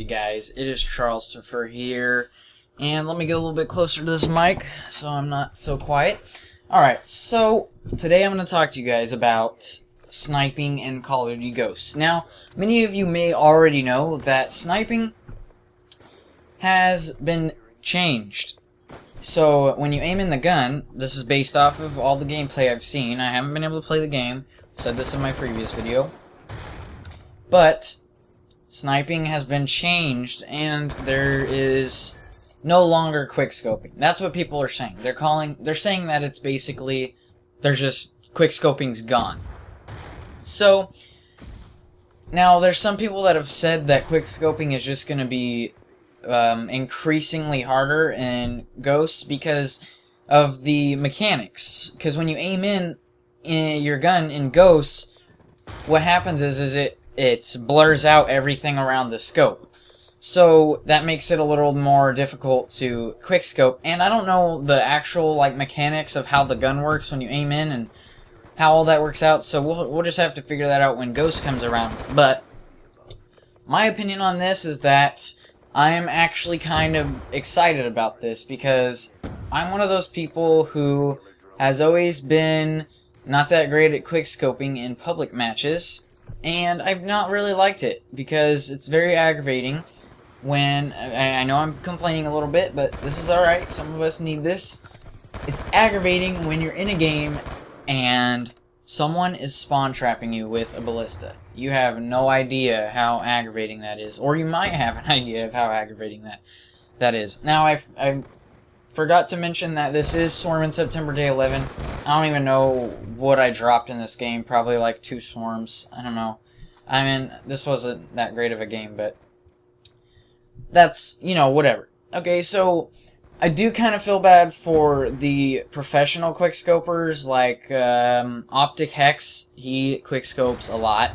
guys, it is Charlestopher here, and let me get a little bit closer to this mic so I'm not so quiet. Alright, so today I'm going to talk to you guys about sniping in Call of Duty Ghosts. Now, many of you may already know that sniping has been changed. So when you aim in the gun, this is based off of all the gameplay I've seen. I haven't been able to play the game, I said this in my previous video, but sniping has been changed, and there is no longer quickscoping. That's what people are saying. They're saying that it's basically, there's just, quickscoping's gone. So, now there's some people that have said that quickscoping is just going to be increasingly harder in Ghosts because of the mechanics. Because when you aim in your gun in Ghosts, what happens is it blurs out everything around the scope. So that makes it a little more difficult to quickscope. And I don't know the actual mechanics of how the gun works when you aim in and how all that works out. So we'll just have to figure that out when Ghost comes around. But my opinion on this is that I am actually kind of excited about this because I'm one of those people who has always been not that great at quickscoping in public matches. And I've not really liked it because it's very aggravating when, I know I'm complaining a little bit, but this is alright, some of us need this. It's aggravating when you're in a game and someone is spawn trapping you with a ballista. You have no idea how aggravating that is, or you might have an idea of how aggravating that is. Now, I forgot to mention that this is Swarm in September Day 11. I don't even know what I dropped in this game. Probably like 2 swarms. I don't know. I mean, this wasn't that great of a game, but that's, whatever. Okay, so I do kind of feel bad for the professional quickscopers, like Optic Hex. He quickscopes a lot,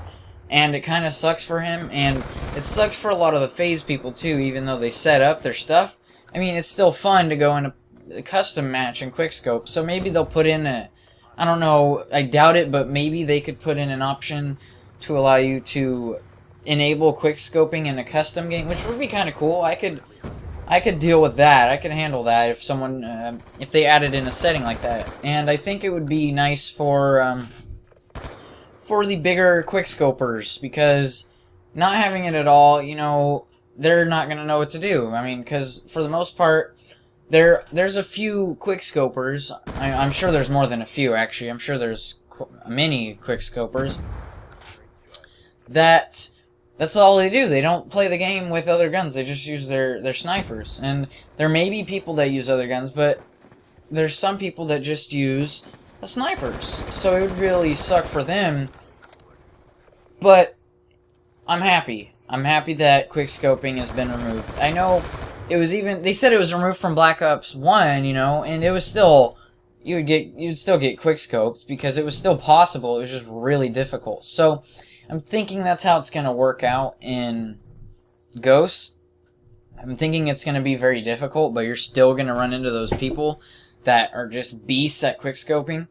and it kind of sucks for him, and it sucks for a lot of the FaZe people too, even though they set up their stuff. I mean, it's still fun to go in a custom match and quickscope, so maybe they'll put in I don't know, I doubt it, but maybe they could put in an option to allow you to enable quickscoping in a custom game, which would be kind of cool. I could deal with that. I could handle that if someone, if they added in a setting like that. And I think it would be nice for the bigger quickscopers, because not having it at all, they're not going to know what to do. I mean, because for the most part, there's a few quickscopers. I'm sure there's more than a few, actually. I'm sure there's many quickscopers that's all they do. They don't play the game with other guns. They just use their snipers. And there may be people that use other guns, but there's some people that just use the snipers. So it would really suck for them. But I'm happy. I'm happy that quickscoping has been removed. I know it was they said it was removed from Black Ops 1, and it was still, you'd still get quickscoped because it was still possible. It was just really difficult. So I'm thinking that's how it's going to work out in Ghosts. I'm thinking it's going to be very difficult, but you're still going to run into those people that are just beasts at quickscoping.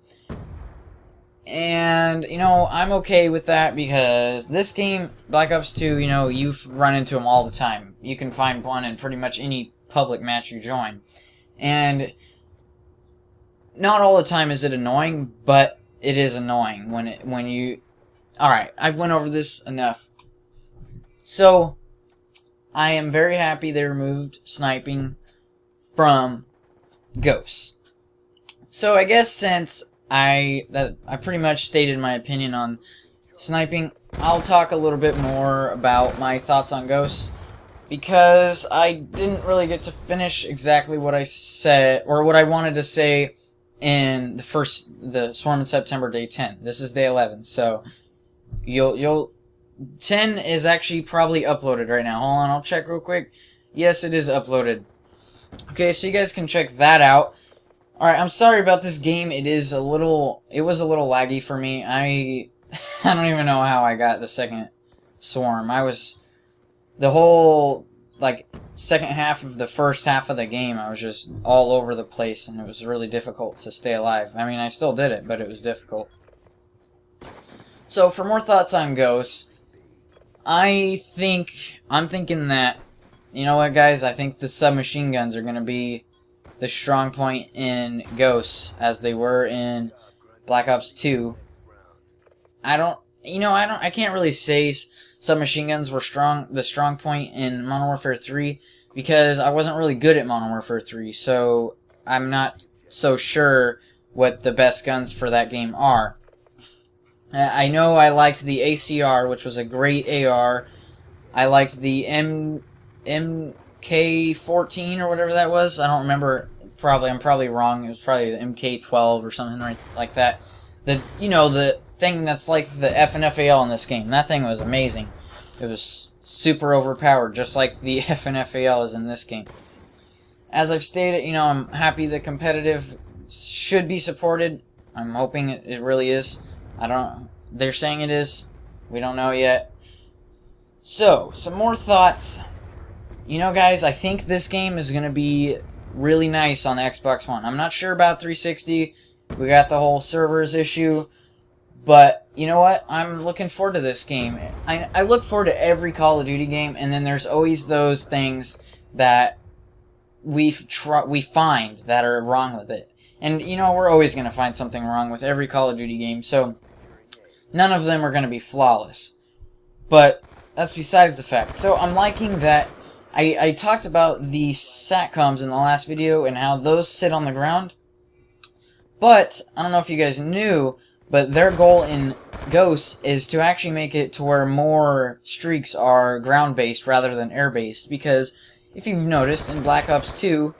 And, I'm okay with that because this game, Black Ops 2, you've run into them all the time. You can find one in pretty much any public match you join. And not all the time is it annoying, but it is annoying when you... Alright, I've went over this enough. So, I am very happy they removed sniping from Ghosts. So, I guess since I pretty much stated my opinion on sniping, I'll talk a little bit more about my thoughts on Ghosts, because I didn't really get to finish exactly what I said, or what I wanted to say in the Swarm in September Day 10. This is Day 11, so 10 is actually probably uploaded right now. Hold on, I'll check real quick. Yes, it is uploaded. Okay, so you guys can check that out. Alright, I'm sorry about this game. It was a little laggy for me. I don't even know how I got the second Swarm. The whole, second half of the first half of the game, I was just all over the place, and it was really difficult to stay alive. I mean, I still did it, but it was difficult. So, for more thoughts on Ghosts, I'm thinking that you know what, guys? I think the submachine guns are going to be the strong point in Ghosts, as they were in Black Ops 2. I can't really say submachine guns were the strong point in Modern Warfare 3, because I wasn't really good at Modern Warfare 3, so I'm not so sure what the best guns for that game are. I know I liked the ACR, which was a great AR. I liked the MK14 or whatever that was. I don't remember. I'm probably wrong. It was probably the MK12 or something like that. The thing that's like the FNFAL in this game. That thing was amazing. It was super overpowered, just like the FNFAL is in this game. As I've stated, I'm happy the competitive should be supported. I'm hoping it really is. They're saying it is. We don't know yet. So, some more thoughts. Guys, I think this game is going to be really nice on the Xbox One. I'm not sure about 360. We got the whole servers issue. But, you know what? I'm looking forward to this game. I look forward to every Call of Duty game, and then there's always those things that we find that are wrong with it. And, we're always going to find something wrong with every Call of Duty game, so none of them are going to be flawless. But that's besides the fact. So I'm liking that I talked about the SATCOMs in the last video and how those sit on the ground. But, I don't know if you guys knew, but their goal in Ghosts is to actually make it to where more streaks are ground-based rather than air-based. Because, if you've noticed, in Black Ops 2,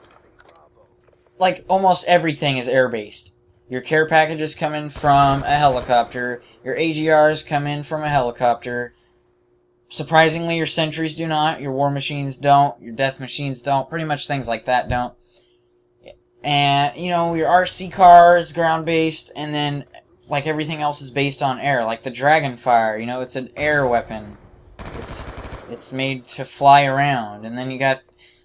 like, almost everything is air-based. Your care packages come in from a helicopter. Your AGRs come in from a helicopter. Surprisingly, your sentries do not. Your war machines don't. Your death machines don't. Pretty much things like that don't. And, your RC car is ground-based, and then, like, everything else is based on air. Like the Dragonfire, it's an air weapon. It's made to fly around. And then you got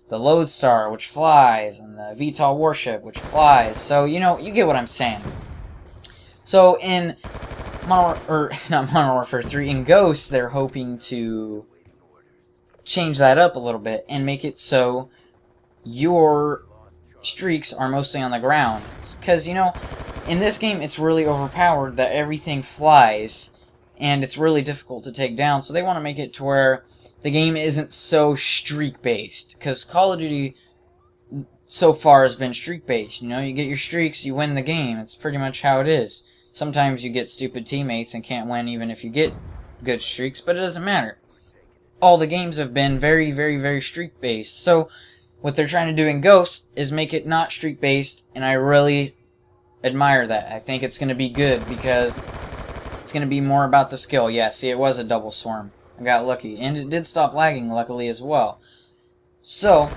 the Lodestar, which flies, and the VTOL warship, which flies. So, you get what I'm saying. So, in not Modern Warfare 3, in Ghosts, they're hoping to change that up a little bit and make it so your streaks are mostly on the ground. Because, in this game, it's really overpowered that everything flies, and it's really difficult to take down. So they want to make it to where the game isn't so streak-based. Because Call of Duty so far has been streak-based. You get your streaks, you win the game. It's pretty much how it is. Sometimes you get stupid teammates and can't win even if you get good streaks, but it doesn't matter. All the games have been very, very, very streak-based. So what they're trying to do in Ghost is make it not streak-based, and I really admire that. I think it's going to be good because it's going to be more about the skill. Yeah, see, it was a double swarm. I got lucky. And it did stop lagging, luckily, as well. So,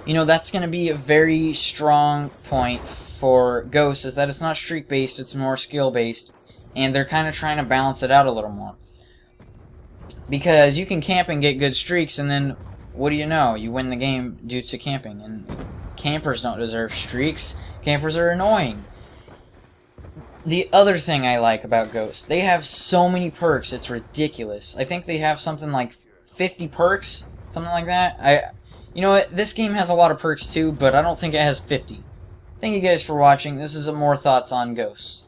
that's going to be a very strong point for Ghost, is that it's not streak-based, it's more skill-based. And they're kind of trying to balance it out a little more. Because you can camp and get good streaks, and then, what do you know? You win the game due to camping. And campers don't deserve streaks. Campers are annoying. The other thing I like about Ghost, they have so many perks, it's ridiculous. I think they have something like 50 perks, something like that. You know what, this game has a lot of perks too, but I don't think it has 50. Thank you guys for watching. This is more thoughts on Ghosts.